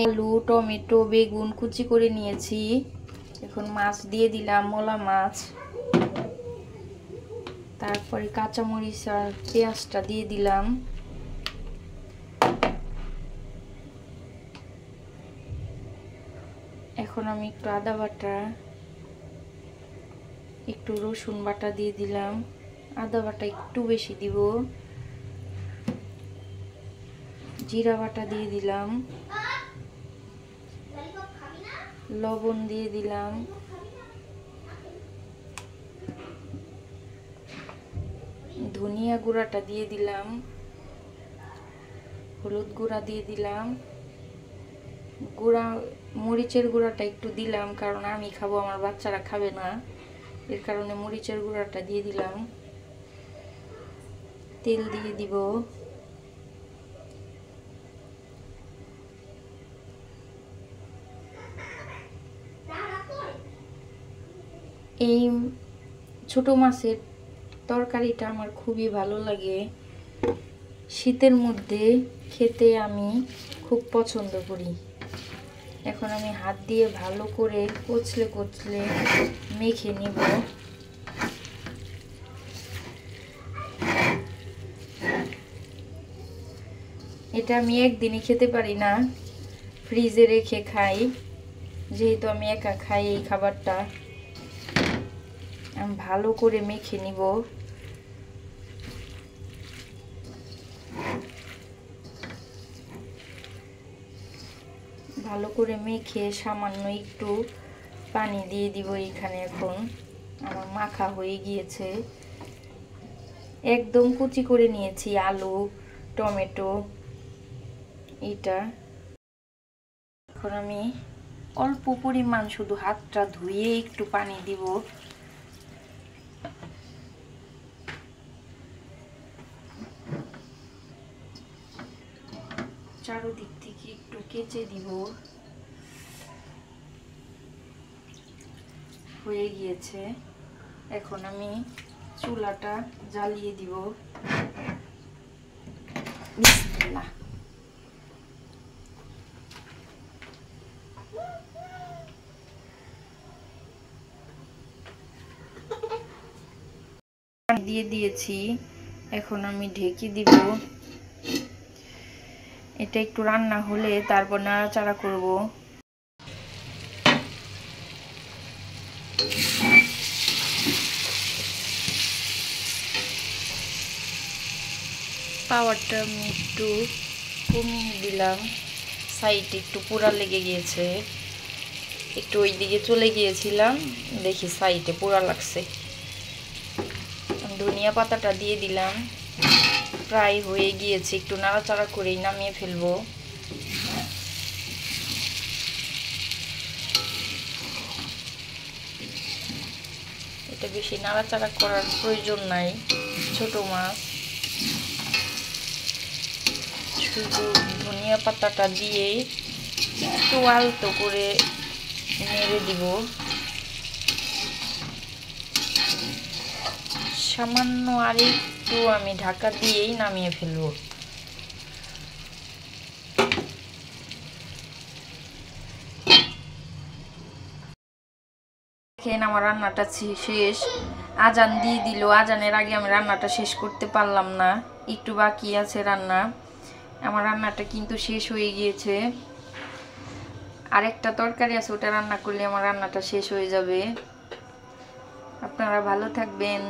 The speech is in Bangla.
আলু টমেটো বেগুন কুচি করে নিয়েছি। এখন মাছ দিয়ে দিলাম, মোলা মাছ। তারপরে কাঁচামরিচ আর পেঁয়াজটা দিয়ে দিলাম। এখন আমি একটু আদা বাটা একটু রসুন বাটা দিয়ে দিলাম। আদা বাটা একটু বেশি দিব। জিরা বাটা দিয়ে দিলাম, লবণ দিয়ে দিলাম, ধনিয়া গুঁড়াটা দিয়ে দিলাম, হলুদ গুঁড়া দিয়ে দিলাম, মরিচের গুঁড়াটা একটু দিলাম কারণ আমি খাবো, আমার বাচ্চারা খাবে না, এর কারণে মরিচের গুঁড়াটা দিয়ে দিলাম। তেল দিয়ে দিব। এই ছোট মাছের তরকারিটা আমার খুবই ভালো লাগে। শীতের মধ্যে খেতে আমি খুব পছন্দ করি। এখন আমি হাত দিয়ে ভালো করে কচলে কচলে মেখে নিব। এটা আমি একদিনই খেতে পারি না, ফ্রিজে রেখে খাই। যেহেতু আমি একা খাই এই খাবারটা, আমি ভালো করে মেখে নিব। ভালো করে মেখে সামান্য একটু পানি দিয়ে দিব এখানে। এখন আমার মাখা হয়ে গিয়েছে। একদম কুচি করে নিয়েছি আলু টমেটো এটা। এখন আমি অল্প পরিমাণ শুধু হাতটা ধুয়ে একটু পানি দিব। চারদিক থেকে একটু কেচে দিব। হয়ে গিয়েছে। এখন আমি চুলাটা জ্বালিয়ে দিব। বিসমিল্লাহ। দিয়ে দিয়েছি। এখন আমি ঢেকে দিব। এটা একটু রান্না হলে তারপর নাড়াচাড়া করব। পাওয়ারটা আমি একটু কমিয়ে দিলাম, সাইডে একটু পোড়া লেগে গিয়েছে। একটু ওই দিকে চলে গিয়েছিলাম, দেখি সাইডে পোড়া লাগছে। ধনিয়া পাতাটা দিয়ে দিলাম। প্রায় হয়ে গিয়েছে, একটু নাড়াচাড়া করেই নামিয়ে ফেলবো। এটা বেশি নাড়াচাড়া করার প্রয়োজন নাই, ছোট মাছ। শুধু ধনিয়া পাতাটা দিয়ে একটু আলতো করে নেড়ে দিব। সামান্য আর একটু আমি ঢাকা দিয়েই নামিয়ে ফেলবো। দেখেন আমার রান্নাটা শেষ। আজান দিয়ে দিল। আজানের আগে আমি রান্নাটা শেষ করতে পারলাম না, একটু বাকি আছে রান্না। আমার রান্নাটা কিন্তু শেষ হয়ে গিয়েছে। আরেকটা তরকারি আছে, ওটা রান্না করলে আমার রান্নাটা শেষ হয়ে যাবে। আপনারা ভালো থাকবেন।